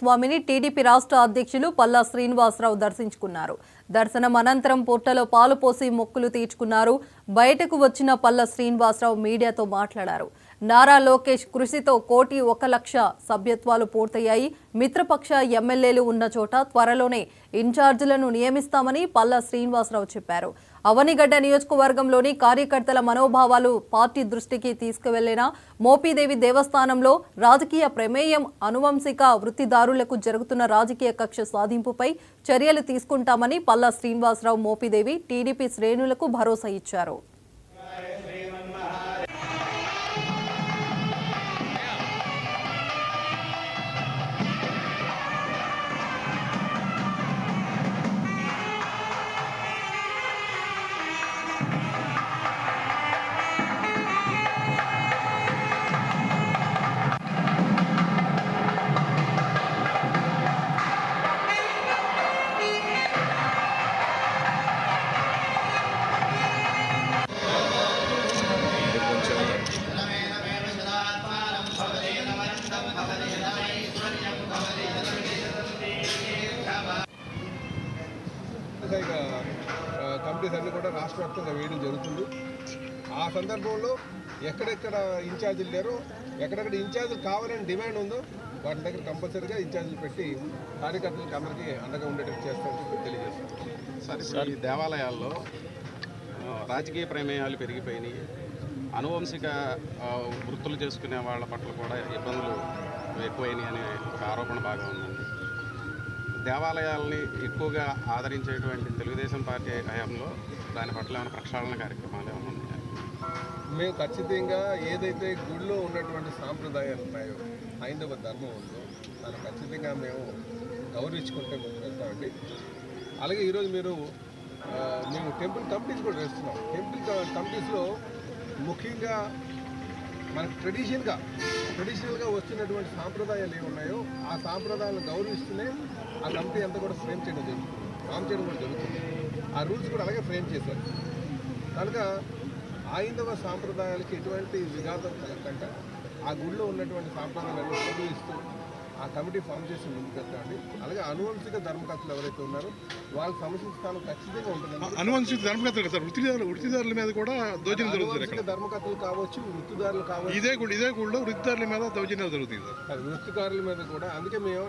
స్వామిని టీడీపీ రాష్ట్ర అధ్యక్షులు పల్లా శ్రీనివాసరావు దర్శించుకున్నారు. దర్శనం అనంతరం పుట్టలో పాలు పోసి మొక్కులు తీర్చుకున్నారు. బయటకు వచ్చిన పల్లా శ్రీనివాసరావు మీడియాతో మాట్లాడారు. నారా లోకేష్ కృషితో 1,01,00,000 సభ్యత్వాలు పూర్తయ్యాయి. మిత్రపక్ష ఎమ్మెల్యేలు ఉన్న చోట త్వరలోనే ఇన్ఛార్జీలను నియమిస్తామని పల్లా శ్రీనివాసరావు చెప్పారు. అవనిగడ్డ నియోజకవర్గంలోని కార్యకర్తల మనోభావాలు పార్టీ దృష్టికి తీసుకువెళ్లిన మోపిదేవి దేవస్థానంలో రాజకీయ ప్రమేయం, అనువంశిక వృత్తిదారులకు జరుగుతున్న రాజకీయ కక్ష సాధింపుపై చర్యలు తీసుకుంటామని పల్లా శ్రీనివాసరావు మోపిదేవి టీడీపీ శ్రేణులకు భరోసా ఇచ్చారు. కమిటీస్ అన్ని కూడా రాష్ట్ర వ్యాప్తంగా వేయడం జరుగుతుంది. ఆ సందర్భంలో ఎక్కడెక్కడ ఇన్ఛార్జీలు లేరో, ఎక్కడెక్కడ ఇన్ఛార్జీలు కావాలని డిమాండ్ ఉందో వాటి దగ్గర కంపల్సరీగా ఇన్ఛార్జీలు పెట్టి కార్యకర్తలకు అందరికీ అండగా ఉండేటట్టు చేస్తారని తెలియజేస్తారు. సార్, ఈ దేవాలయాల్లో రాజకీయ ప్రమేయాలు పెరిగిపోయినాయి. అనువంశిక వృత్తులు చేసుకునే వాళ్ళ పట్ల కూడా ఇబ్బందులు ఎక్కువైనాయి అనే ఒక ఆరోపణ బాగా ఉందండి. దేవాలయాల్ని ఎక్కువగా ఆదరించేటువంటి తెలుగుదేశం పార్టీ హయాంలో దాని పట్ల ఏమైనా ప్రక్షాళన కార్యక్రమాలు ఏమైనా ఉన్నాయా? మేము ఖచ్చితంగా ఏదైతే గుడిలో ఉన్నటువంటి సాంప్రదాయాలు ఉన్నాయో, హైందవ ధర్మం ఉందో దాన్ని ఖచ్చితంగా మేము గౌరవించుకుంటే ముందుకు వెళ్తామండి. అలాగే ఈరోజు మేము టెంపుల్ కమిటీస్ కూడా వేస్తున్నాం. టెంపుల్ కమిటీస్లో ముఖ్యంగా మనకు ట్రెడిషనల్గా వస్తున్నటువంటి సాంప్రదాయాలు ఏమున్నాయో ఆ సాంప్రదాయాలను గౌరవిస్తూనే ఆ కమిటీ అంతా కూడా ఫ్రేమ్ చేయడం కూడా జరుగుతుంది. ఆ రూల్స్ కూడా అలాగే ఫ్రేమ్ చేశారు. కనుక హైందవ సాంప్రదాయాలకి ఎటువంటి విఘాతం కలగకుండా ఆ గుడిలో ఉన్నటువంటి సాంప్రదాయాలను గౌరవిస్తూ ఆ కమిటీ ఫామ్ చేసి ముందుకు వెళ్తామండి. అలాగే అనువంశిక ధర్మకర్తలు ఎవరైతే ఉన్నారో వాళ్ళ సమస్య స్థానం ఖచ్చితంగా ఉంటుంది. అనువంశిక ధర్మకర్తలు కదా, వృత్తిదారుల మీద కూడా దౌర్జన్యం జరుగుతుంది. ధర్మకర్తలు కావచ్చు, వృత్తిదారులు కావచ్చు, ఇదే గుడిలో వృత్తిదారుల మీద దౌర్జన్యాలు జరుగుతుంది. వృత్తిదారుల మీద కూడా. అందుకే మేము